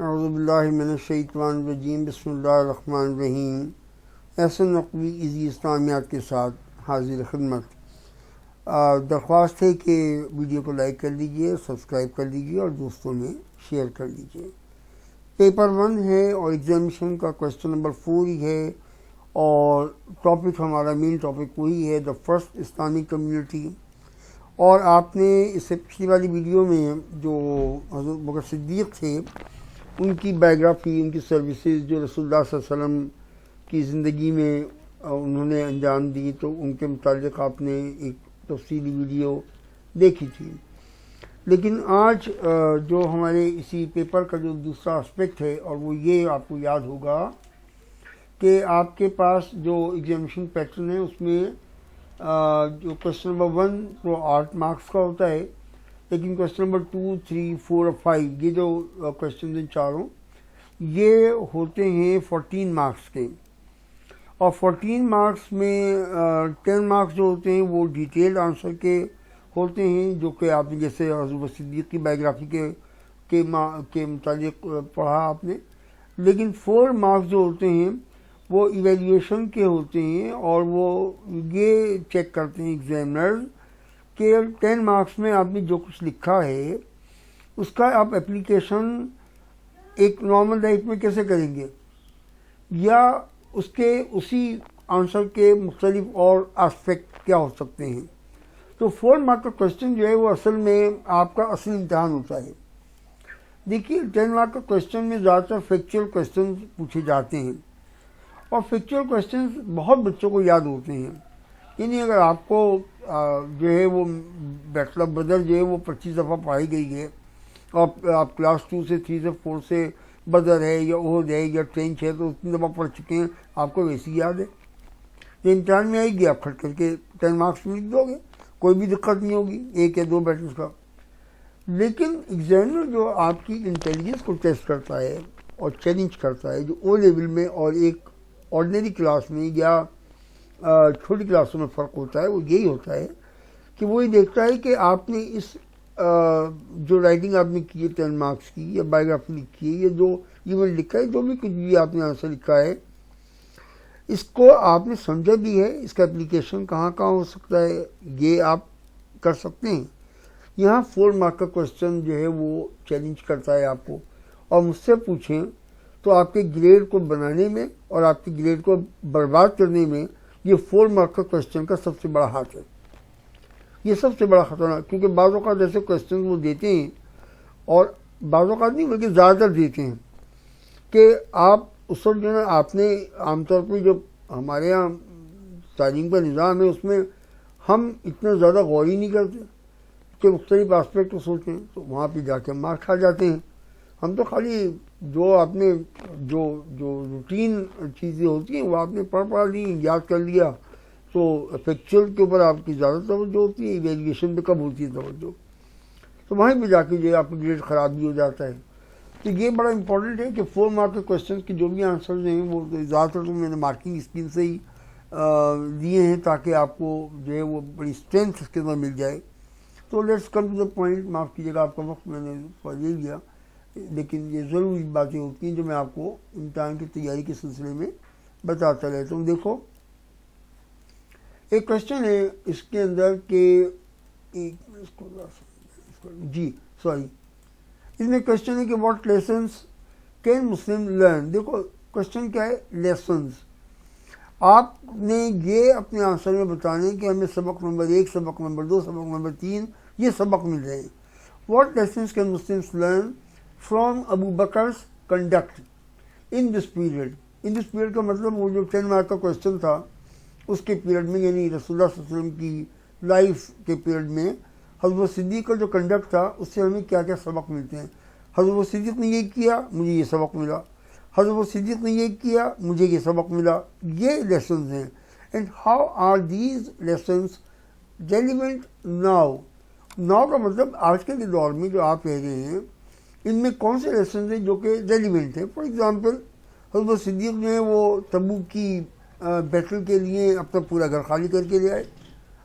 اعوذ باللہ من الشیطان الرجیم بسم اللہ الرحمن الرحیم۔ احسن نقوی ایزی اسلامیات کے ساتھ حاضر خدمت۔ درخواست ہے کہ ویڈیو کو لائک کر لیجئے، سبسکرائب کر لیجئے اور دوستوں میں شیئر کر لیجئے۔ پیپر 1 ہے اور ایگزامینیشن کا کویسچن نمبر 4 ہی ہے، اور ٹاپک ہمارا مین ٹاپک وہی ہے، دا فرسٹ اسلامک کمیونٹی۔ اور آپ نے اس سے پچھلی والی ویڈیو میں جو حضرت بکر صدیق تھے ان کی بایوگرافی، ان کی سروسز جو رسول اللہ صلی اللہ علیہ وسلم کی زندگی میں انہوں نے انجام دی، تو ان کے متعلق آپ نے ایک تفصیلی ویڈیو دیکھی تھی۔ لیکن آج جو ہمارے اسی پیپر کا جو دوسرا اسپیکٹ ہے، اور وہ یہ آپ کو یاد ہوگا کہ آپ کے پاس جو ایگزامینیشن پیٹرن ہے اس میں جو کویسچن نمبر 1 تو 8 مارکس کا ہوتا ہے، لیکن کویسچن نمبر 2، 3، 4 اور 5 یہ جو کویسچنز ہیں چاروں، یہ ہوتے ہیں 14 مارکس کے۔ اور 14 مارکس میں 10 مارکس جو ہوتے ہیں وہ ڈیٹیلڈ آنسر کے ہوتے ہیں، جو کہ آپ نے جیسے حضرت صدیق کی بایوگرافی کے متعلق پڑھا آپ نے۔ لیکن 4 مارکس جو ہوتے ہیں وہ ایویلیویشن کے ہوتے ہیں، اور وہ یہ چیک کرتے ہیں ایگزامنرز کہ 10 مارکس میں آپ نے جو کچھ لکھا ہے اس کا آپ اپلیکیشن ایک نارمل لائف میں کیسے کریں گے، یا اس کے اسی آنسر کے مختلف اور اسپیکٹ کیا ہو سکتے ہیں۔ تو 4 مارک کا کویسچن جو ہے وہ اصل میں آپ کا اصل امتحان ہوتا ہے۔ دیکھیے 10 مارک کا کویسچن میں زیادہ تر فیکچوئل کویسچن پوچھے جاتے ہیں، اور فیکچوئل کویسچنز بہت بچوں کو یاد ہوتے ہیں۔ یعنی اگر آپ کو جو ہے وہ بیٹل آف بدر جو ہے وہ 25 دفعہ پڑھائی گئی ہے، اور آپ کلاس 2 سے 3 سے 4 سے بدر ہے یا احد ہے یا ٹرینچ ہے تو اتنی دفعہ پڑھ چکے ہیں، آپ کو ویسی یاد ہے۔ یہ امتحان میں آئے گی، آپ کھٹ کر کے 10 مارکس میں لکھ دو گے، کوئی بھی دقت نہیں ہوگی 1 یا 2 بیٹلس کا۔ لیکن ایگزامنر جو آپ کی انٹیلیجنس کو ٹیسٹ کرتا ہے اور چیلنج کرتا ہے، جو او لیول میں اور ایک آرڈنری کلاس میں یا چھوٹی کلاسوں میں فرق ہوتا ہے، وہ یہی ہوتا ہے کہ وہ یہ دیکھتا ہے کہ آپ نے اس جو رائٹنگ آپ نے کی ہے 10 مارکس کی، یا بایوگرافی لکھی ہے، یا جو ایونٹ لکھا ہے، جو بھی کچھ بھی آپ نے آنسر لکھا ہے، اس کو آپ نے سمجھا بھی ہے، اس کا اپلیکیشن کہاں کہاں ہو سکتا ہے، یہ آپ کر سکتے ہیں۔ یہاں 4 مارک کا کویسچن جو ہے وہ چیلنج کرتا ہے آپ کو، اور مجھ سے پوچھیں تو آپ کے گریڈ کو بنانے میں اور آپ کے گریڈ کو برباد کرنے میں یہ 4 مارک کا کویسچن کا سب سے بڑا ہاتھ ہے۔ یہ سب سے بڑا خطرناک، کیونکہ بعض اوقات ایسے کویسچن وہ دیتے ہیں، اور بعض اوقات نہیں بلکہ زیادہ تر دیتے ہیں، کہ آپ اس وقت جو ہے آپ نے عام طور پہ جو ہمارے یہاں تعلیم کا نظام ہے اس میں ہم اتنا زیادہ غور ہی نہیں کرتے کہ مختلف آسپیکٹ کو سوچیں، تو وہاں پہ جا کے مارک کھا جاتے ہیں۔ ہم تو خالی جو آپ نے جو روٹین چیزیں ہوتی ہیں وہ آپ نے پڑھ لی، یاد کر لیا، تو فیکچوئل کے اوپر آپ کی زیادہ توجہ ہوتی ہے، ایویلیویشن پہ کب ہوتی ہے توجہ، تو وہیں پہ جا کے جو ہے آپ کا گریڈ خراب بھی ہو جاتا ہے۔ تو یہ بڑا امپورٹنٹ ہے کہ 4 مارک کے کویسچنس کے جو بھی آنسرز ہیں وہ زیادہ تر تو میں نے مارکنگ اسکیم سے ہی دیے ہیں، تاکہ آپ کو جو ہے وہ بڑی اسٹرینتھ اس کے اندر مل جائے۔ تو let's come to the point, معاف کیجیے گا آپ کا وقت میں نے لے لیا، لیکن یہ ضروری باتیں ہوتی ہیں جو میں آپ کو امتحان کی تیاری کے سلسلے میں بتاتا رہتا ہوں۔ دیکھو ایک کویسچن ہے اس کے اندر کہ اس میں کویسچن ہے کہ what lessons can Muslim learn. دیکھو کویسچن کیا ہے، لیسنز۔ آپ نے یہ اپنے آنسر میں بتانے کہ ہمیں سبق نمبر 1، سبق نمبر 2، سبق نمبر 3 یہ سبق مل رہے ہیں۔ What lessons can Muslims learn from Abu بکر's conduct in this period۔ In this period کا مطلب وہ جو 10 مارک کا کویسچن تھا اس کے پیریڈ میں، یعنی رسول اللہ صلی اللہ علیہ وسلم کی لائف کے پیریڈ میں حضرت صدیق کا جو کنڈکٹ تھا اس سے ہمیں کیا کیا سبق ملتے ہیں۔ حضرت صدیق نے یہ کیا، مجھے یہ سبق ملا، حضرت صدیق نے یہ کیا، مجھے یہ سبق ملا، یہ لیسنز ہیں۔ And how are these lessons relevant now. Now کا مطلب آج کے دور میں جو آپ رہ رہے ہیں، ان میں کون سے لیسنز ہیں جو کہ ریلیونٹ ہیں۔ فار ایگزامپل حضرت صدیق جو ہے وہ تبوک کی بیٹل کے لیے اپنا پورا گھر خالی کر کے لے آئے۔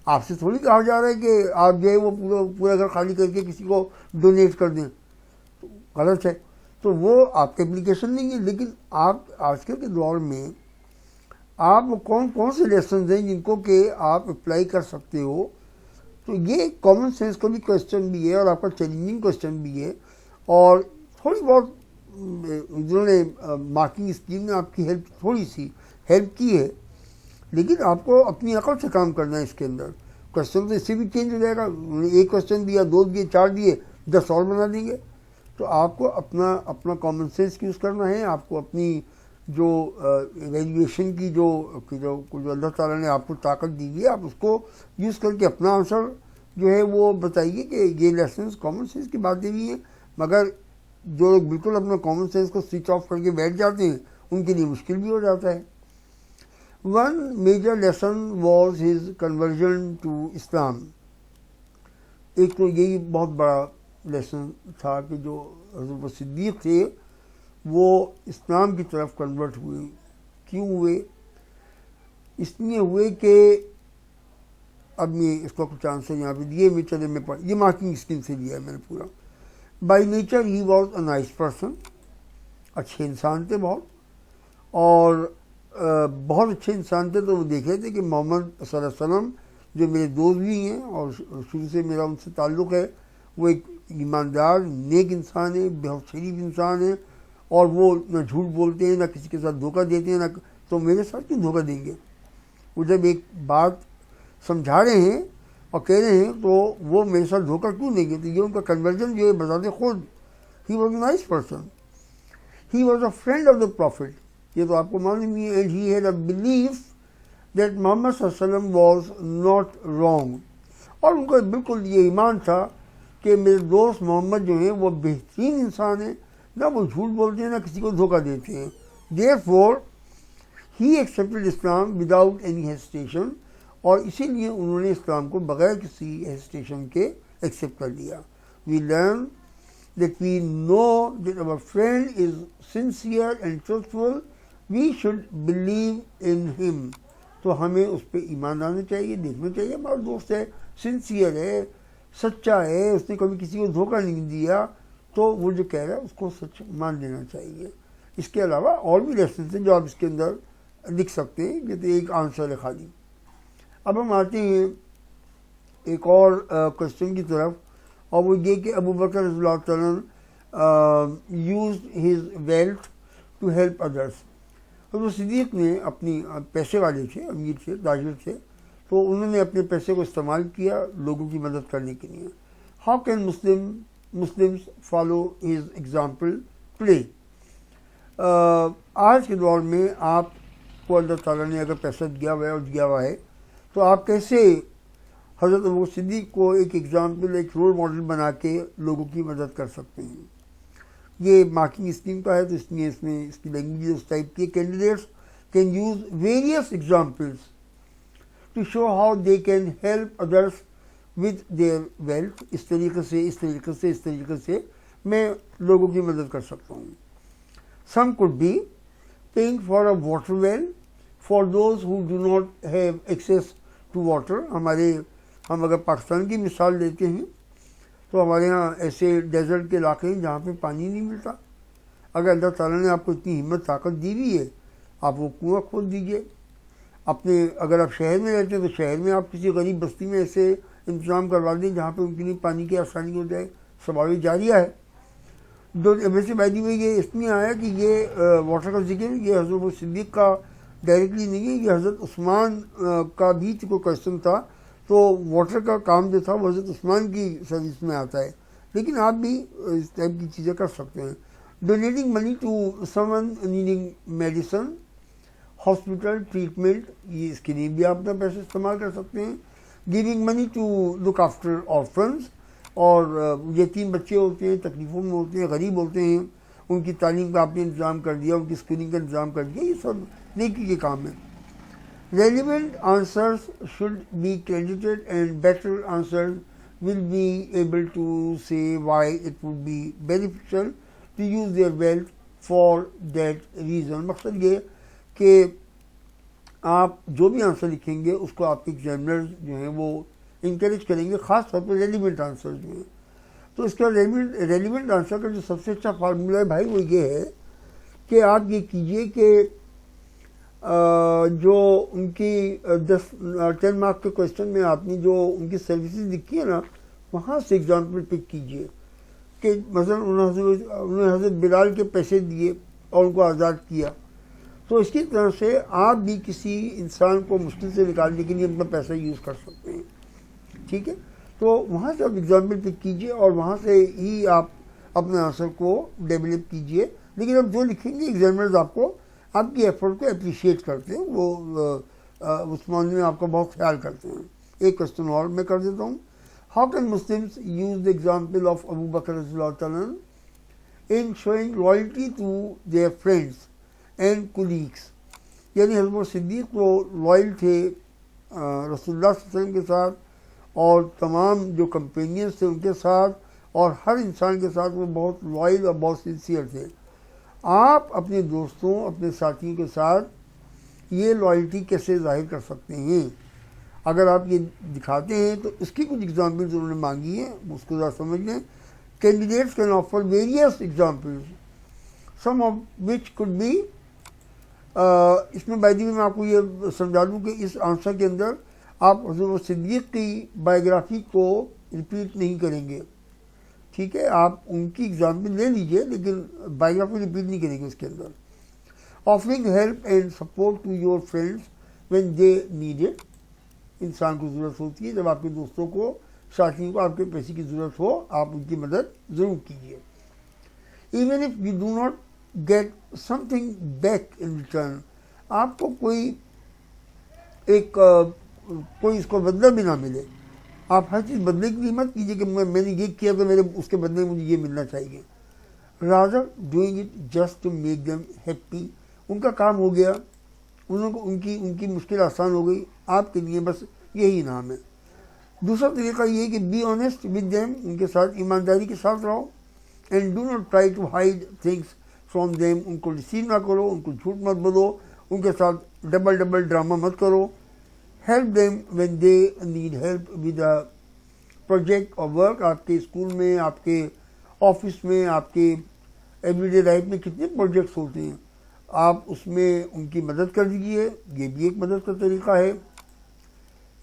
آپ سے تھوڑی کہا جا رہا ہے کہ آپ جو ہے وہ پورا گھر خالی کر کے کسی کو ڈونیٹ کر دیں، غلط ہے۔ تو وہ آپ کے اپلیکیشن نہیں ہے. لیکن آپ آج کل کے دور میں آپ کون سے لیسنز ہیں جن کو کہ آپ اپلائی کر سکتے ہو. تو یہ کامن سینس کا بھی کوشچن بھی ہے اور آپ کا چیلنجنگ کوشچن بھی ہے. اور تھوڑی بہت جنہوں نے مارکنگ اسکیم نے آپ کی تھوڑی سی ہیلپ کی ہے، لیکن آپ کو اپنی عقل سے کام کرنا ہے اس کے اندر. کوشچن تو اس سے بھی چینج ہو جائے گا. ایک کوشچن دیا، 2 دیے، 4 دیے، 10 اور بنا دیں گے. تو آپ کو اپنا کامن سینس یوز کرنا ہے. آپ کو اپنی جو ایویلیویشن کی جو اللہ تعالیٰ نے آپ کو طاقت دی ہے، آپ اس کو یوز کر کے اپنا آنسر جو ہے وہ بتائیے کہ یہ لیسنس کامن سینس کی باتیں بھی ہیں. مگر جو لوگ بالکل اپنا کامن سینس کو سوئچ آف کر کے بیٹھ جاتے ہیں ان کے لیے مشکل بھی ہو جاتا ہے. One major lesson was his conversion to Islam. ایک تو یہی بہت بڑا لیسن تھا کہ جو حضرت صدیق تھے وہ اسلام کی طرف کنورٹ ہوئے. کیوں ہوئے؟ اس لیے ہوئے کہ اب میں اس کا کچھ آنسر یہاں پہ دیے یہ مارکنگ اسکیم سے لیا ہے میں نے پورا. By nature he was a nice person. اچھے انسان تھے بہت، اور بہت اچھے انسان تھے. تو وہ دیکھ رہے تھے کہ محمد صلی اللہ علیہ وسلم جو میرے دوست بھی ہیں اور شروع سے میرا ان سے تعلق ہے، وہ ایک ایماندار نیک انسان ہے، بہت شریف انسان ہے، اور وہ نہ جھوٹ بولتے ہیں، نہ کسی کے ساتھ دھوکہ دیتے ہیں، نہ تو میرے ساتھ کیوں دھوکہ دیں گے. وہ جب ایک بات سمجھا رہے ہیں اور کہہ رہے ہیں تو وہ میرے ساتھ دھوکہ کیوں دیں گے. تو یہ ان کا کنورژن جو ہے بذات خود. He was a nice person. He was a friend of the prophet. یہ تو آپ کو معلوم ہی ہے. And he had a belief that Muhammad صلی اللہ علیہ وسلم واز ناٹ رانگ. اور ان کا بالکل یہ ایمان تھا کہ میرے دوست محمد جو ہیں وہ بہترین انسان ہیں، نہ وہ جھوٹ بولتے ہیں نہ کسی کو دھوکہ دیتے ہیں. Therefore, he accepted Islam without any hesitation. اور اسی لیے انہوں نے اسلام کو بغیر کسی ہیسیٹیشن کے ایکسیپٹ کر لیا. We learn that we know that our friend is sincere and truthful. We should believe in him. تو ہمیں اس پہ ایمان لانا چاہیے، دیکھنا چاہیے ہمارا دوست ہے، سنسیئر ہے، سچا ہے، اس نے کبھی کسی کو دھوکہ نہیں دیا، تو وہ جو کہہ رہا ہے اس کو سچ مان لینا چاہیے. اس کے علاوہ اور بھی لیسنس ہیں جو آپ اس کے اندر لکھ سکتے ہیں، جیسے ایک آنسر ہے خالی. اب ہم آتے ہیں ایک اور کوشچن کی طرف، اور وہ یہ کہ ابو بکر رضی اللہ تعالیٰ used his wealth to help others. حضرت صدیق نے اپنی پیسے والے تھے، امیر تھے، تاجر تھے، تو انہوں نے اپنے پیسے کو استعمال کیا لوگوں کی مدد کرنے کے لیے. How can Muslims follow his example today. آج کے دور میں آپ کو اللہ تعالیٰ نے اگر پیسہ دیا ہوا ہے تو آپ کیسے حضرت ابو صدیق کو ایک ایگزامپل، ایک رول ماڈل بنا کے لوگوں کی مدد کر سکتے ہیں. یہ مارکنگ اسکیم کا ہے تو اس لیے اس میں اس کی لینگویج اس ٹائپ کی. Candidates can use various examples to show how they can help others with their wealth. اس طریقے سے میں لوگوں کی مدد کر سکتا ہوں. Some could be paying for a water well for those who do not have access to water. ہم اگر پاکستان کی مثال لیتے ہیں تو ہمارے ہاں ایسے ڈیزرٹ کے علاقے ہیں جہاں پہ پانی نہیں ملتا. اگر اللہ تعالیٰ نے آپ کو اتنی ہمت طاقت دی ہوئی ہے، آپ وہ کنواں کھول دیجئے. اگر آپ شہر میں رہتے ہیں تو شہر میں آپ کسی غریب بستی میں ایسے انتظام کروا دیں جہاں پہ ان کے لیے پانی کی آسانی ہو جائے. ثواب جاریہ ہے. ویسے بھائی میں یہ اس لیے آیا کہ یہ واٹر کا ذکر یہ حضرت صدیق کا ڈائریکٹلی نہیں ہے، یہ حضرت عثمان کا بھی کوئی کوشچن تھا، تو واٹر کا کام جو تھا وہ حضرت عثمان کی سروس میں آتا ہے. لیکن آپ بھی اس ٹائپ کی چیزیں کر سکتے ہیں. Donating money to someone needing medicine, hospital treatment, یہ اس کے لیے بھی آپ اپنا پیسے استعمال کر سکتے ہیں. Giving money to look after orphans, اور یتیم بچے ہوتے ہیں، تکلیفوں میں ہوتے ہیں، غریب ہوتے ہیں، ان کی تعلیم کا آپ نے انتظام کر دیا، ان کی اسکولنگ کا انتظام کر دیا، یہ سب نیکی کے کام ہیں. Relevant answers should be credited and better answers will be able to say why it would be beneficial to use their wealth for that reason. مقصد یہ کہ آپ جو بھی آنسر لکھیں گے اس کو آپ کے ایگزامنرز جو ہیں وہ انکریج کریں گے، خاص طور پہ ریلیونٹ آنسر جو ہیں. تو اس کا ریلیونٹ آنسر کا جو سب سے اچھا فارمولہ ہے بھائی وہ یہ ہے کہ آپ یہ کیجئے کہ جو ان کی 10 مارک کے کوشچن میں آپ نے جو ان کی سروسز لکھی ہے نا وہاں سے اگزامپل پک کیجئے کہ مثلا انہوں نے حضرت بلال کے پیسے دیے اور ان کو آزاد کیا، تو اس کی طرح سے آپ بھی کسی انسان کو مشکل سے نکالنے کے لیے اپنا پیسہ یوز کر سکتے ہیں، ٹھیک ہے؟ تو وہاں سے آپ ایگزامپل پک کیجئے اور وہاں سے ہی آپ اپنے آنسر کو ڈیولپ کیجئے، لیکن اب جو لکھیں گے ایگزامنرز آپ کو آپ کی ایفرٹ کو اپریشیٹ کرتے ہیں، وہ اس معاملے میں آپ کا بہت خیال کرتے ہیں۔ ایک کوشچن اور میں کر دیتا ہوں، how can Muslims use the example of Abu Bakr رضی اللہ تعالیٰ عنہ in showing loyalty to their friends and colleagues? یعنی حضرت صدیق وہ لائل تھے رسول اللہ صلی اللہ علیہ وسلم کے ساتھ اور تمام جو کمپینینس تھے ان کے ساتھ، اور ہر انسان کے ساتھ وہ بہت لائل اور بہت سنسیئر تھے۔ آپ اپنے دوستوں اپنے ساتھیوں کے ساتھ یہ لائلٹی کیسے ظاہر کر سکتے ہیں؟ اگر آپ یہ دکھاتے ہیں تو اس کی کچھ ایگزامپلز انہوں نے مانگی ہیں، اس کو ذرا سمجھ لیں۔ Candidates can offer various examples some of which could be, اس میں بعد میں آپ کو یہ سمجھا دوں کہ اس آنسر کے اندر آپ حضرت صدیق کی بایوگرافی کو ریپیٹ نہیں کریں گے، ٹھیک ہے؟ آپ ان کی ایگزامپل لے لیجئے لیکن بایوگرافی ریپیٹ نہیں کریں گے اس کے اندر۔ Offering help and support to your friends when they need it, انسان کو ضرورت ہوتی ہے جب آپ کے دوستوں کو ساتھیوں کو آپ کے پیسے کی ضرورت ہو آپ ان کی مدد ضرور کیجیے۔ Even if you do not get something back in return, آپ کو کوئی اس کو بدلہ بھی نہ ملے، آپ ہر چیز بدلے کی مت کیجیے کہ میں نے یہ کیا تو میرے اس کے بدلے مجھے یہ ملنا چاہیے۔ Rather doing it just to make them happy, ان کا کام ہو گیا، ان کی مشکل آسان ہو گئی، آپ کے لیے بس یہی انعام ہے۔ دوسرا طریقہ یہ ہے کہ بی آنیسٹ ود دیم، ان کے ساتھ ایمانداری کے ساتھ رہو، and do not try to hide things from them, ان کو ڈسیو نہ کرو، ان کو جھوٹ مت بولو، ان کے ساتھ ڈبل ڈرامہ مت کرو۔ Help them when they need help with a project اور ورک۔ آپ کے اسکول میں، آپ کے آفس میں، آپ کے ایوری ڈے لائف میں کتنے پروجیکٹس ہوتے ہیں، آپ اس میں ان کی مدد کر دیجیے، یہ بھی ایک مدد کا طریقہ ہے۔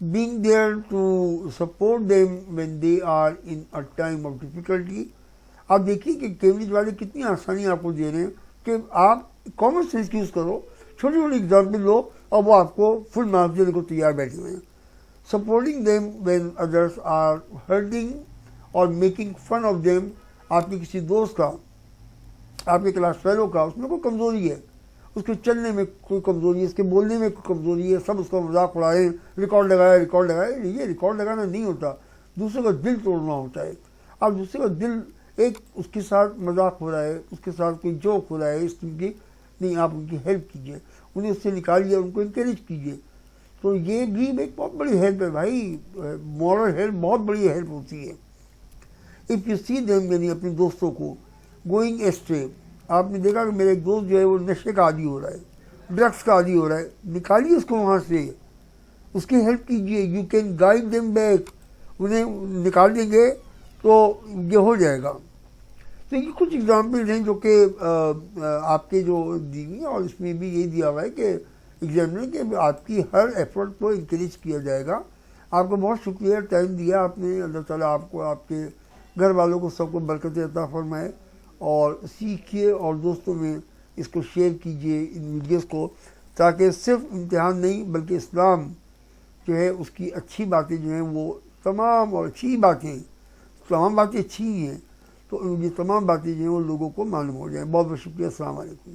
being there to support them when they are in a time of difficulty۔ آپ دیکھیے کہ کیمبرج والے کتنی آسانی آپ کو دے رہے ہیں کہ آپ کامن سینس یوز کرو، چھوٹی چھوٹی ایگزامپل لو اور وہ آپ کو فل مارکس دینے کو تیار بیٹھے ہوئے ہیں۔ Supporting them when others are hurting اور میکنگ فن آف دیم، آپ کے کسی دوست کا، آپ کے کلاس فیلو کا اس میں کوئی کمزوری ہے، اس کے چلنے میں کوئی کمزوری ہے، اس کے بولنے میں کوئی کمزوری ہے، سب اس کا مذاق اڑائیں، ریکارڈ لگایا۔ یہ ریکارڈ لگانا نہیں ہوتا، دوسرے کا دل توڑنا ہوتا ہے۔ آپ دوسرے کا دل، ایک اس کے ساتھ مذاق ہو رہا ہے، اس کے ساتھ کوئی جوک ہو رہا ہے، اس کی نہیں، آپ ان کی ہیلپ کیجیے، انہیں اس سے نکالیے، ان کو انکریج کیجیے۔ تو یہ بھی ایک بہت بڑی ہیلپ ہے بھائی، مورل ہیلپ بہت بڑی ہیلپ ہوتی ہے۔ اف یو سی دیم، یعنی اپنے دوستوں کو گوئنگ ایسٹرے، آپ نے دیکھا کہ میرا ایک دوست جو ہے وہ نشے کا عادی ہو رہا ہے، ڈرگس کا عادی ہو رہا ہے، نکالیے اس کو وہاں سے، اس کی ہیلپ کیجیے۔ You can guide them back, انہیں نکال دیں گے تو یہ ہو جائے گا۔ تو یہ کچھ ایگزامپل ہیں جو کہ آپ کے جو دی ہوئی ہیں، اور اس میں بھی یہی دیا ہوا ہے کہ ایگزامنر کہ آپ کی ہر ایفرٹ کو انکریج کیا جائے گا۔ آپ کا بہت شکریہ، ٹائم دیا آپ نے، اللہ تعالیٰ آپ کو، آپ کے گھر والوں کو، سب کو برکت عطا فرمائے، اور سیکھیے اور دوستوں میں اس کو شیئر کیجیے ان ویڈیوز کو، تاکہ صرف امتحان نہیں بلکہ اسلام جو ہے اس کی اچھی باتیں جو ہیں وہ تمام، اور اچھی باتیں، تمام باتیں اچھی ہی ہیں، تو یہ تمام باتیں جو ہیں وہ لوگوں کو معلوم ہو جائیں۔ بہت بہت شکریہ، السلام علیکم۔